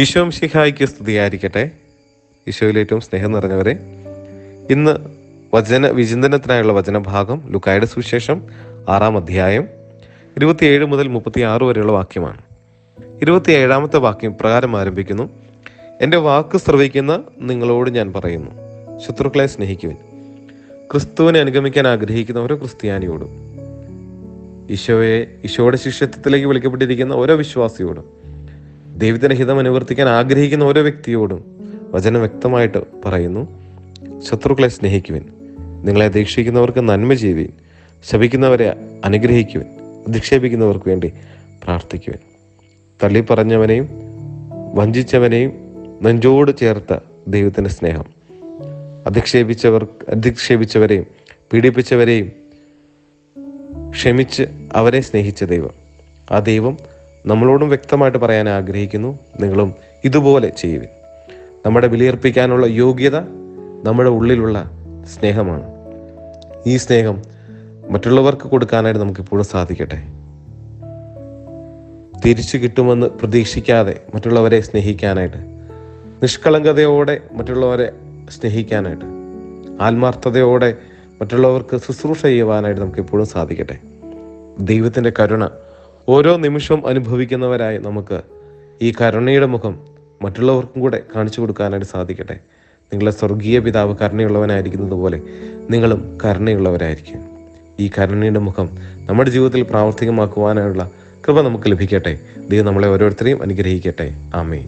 ഈശോ മിശിഹായ്ക്ക് സ്തുതിയായിരിക്കട്ടെ. ഈശോയിൽ ഏറ്റവും സ്നേഹം നിറഞ്ഞവരെ, ഇന്ന് വചന വിചിന്തനത്തിനായുള്ള വചനഭാഗം ലൂക്കായുടെ സുവിശേഷം 6-ാം അധ്യായം 27 മുതൽ 36 വരെയുള്ള വാക്യമാണ്. 27-ാമത്തെ വാക്യം പ്രകാരം ആരംഭിക്കുന്നു: എൻ്റെ വാക്ക് ശ്രവിക്കുന്ന നിങ്ങളോട് ഞാൻ പറയുന്നു, ശത്രുക്കളെ സ്നേഹിക്കുവിൻ. ക്രിസ്തുവിനെ അനുഗമിക്കാൻ ആഗ്രഹിക്കുന്ന ഓരോ ക്രിസ്ത്യാനിയോടും, ഈശോയുടെ ശിഷ്യത്വത്തിലേക്ക് വിളിക്കപ്പെട്ടിരിക്കുന്ന ഓരോ വിശ്വാസിയോടും, ദൈവത്തിൻ്റെ ഹിതം അനുവർത്തിക്കാൻ ആഗ്രഹിക്കുന്ന ഓരോ വ്യക്തിയോടും വചനം വ്യക്തമായിട്ട് പറയുന്നു: ശത്രുക്കളെ സ്നേഹിക്കുവിൻ, നിങ്ങളെ അധിക്ഷേപിക്കുന്നവർക്ക് നന്മ ചെയ്യുവിൻ, ശപിക്കുന്നവരെ അനുഗ്രഹിക്കുവിൻ, അധിക്ഷേപിക്കുന്നവർക്ക് വേണ്ടി പ്രാർത്ഥിക്കുവിൻ. തള്ളിപ്പറഞ്ഞവനെയും വഞ്ചിച്ചവനെയും നെഞ്ചോട് ചേർത്ത ദൈവത്തിൻ്റെ സ്നേഹം, അധിക്ഷേപിച്ചവരെയും പീഡിപ്പിച്ചവരെയും ക്ഷമിച്ച് അവരെ സ്നേഹിച്ച ദൈവം, ആ ദൈവം നമ്മളോടും വ്യക്തമായിട്ട് പറയാൻ ആഗ്രഹിക്കുന്നു: നിങ്ങളും ഇതുപോലെ ചെയ്യുവിൻ. നമ്മുടെ ബലിയർപ്പിക്കാനുള്ള യോഗ്യത നമ്മുടെ ഉള്ളിലുള്ള സ്നേഹമാണ്. ഈ സ്നേഹം മറ്റുള്ളവർക്ക് കൊടുക്കാനായിട്ട് നമുക്കിപ്പോഴും സാധിക്കട്ടെ. തിരിച്ചു കിട്ടുമെന്ന് പ്രതീക്ഷിക്കാതെ മറ്റുള്ളവരെ സ്നേഹിക്കാനായിട്ട്, നിഷ്കളങ്കതയോടെ മറ്റുള്ളവരെ സ്നേഹിക്കാനായിട്ട്, ആത്മാർത്ഥതയോടെ മറ്റുള്ളവർക്ക് ശുശ്രൂഷ ചെയ്യുവാനായിട്ട് നമുക്കെപ്പോഴും സാധിക്കട്ടെ. ദൈവത്തിൻ്റെ കരുണ ഓരോ നിമിഷവും അനുഭവിക്കുന്നവരായി നമുക്ക് ഈ കരുണയുടെ മുഖം മറ്റുള്ളവർക്കും കൂടെ കാണിച്ചു കൊടുക്കാനായിട്ട് സാധിക്കട്ടെ. നിങ്ങളുടെ സ്വർഗീയ പിതാവ് കരുണയുള്ളവനായിരിക്കുന്നത് പോലെ നിങ്ങളും കരുണയുള്ളവരായിരിക്കും. ഈ കരുണയുടെ മുഖം നമ്മുടെ ജീവിതത്തിൽ പ്രാവർത്തികമാക്കുവാനുള്ള കൃപ നമുക്ക് ലഭിക്കട്ടെ. ദൈവം നമ്മളെ ഓരോരുത്തരെയും അനുഗ്രഹിക്കട്ടെ. ആമേൻ.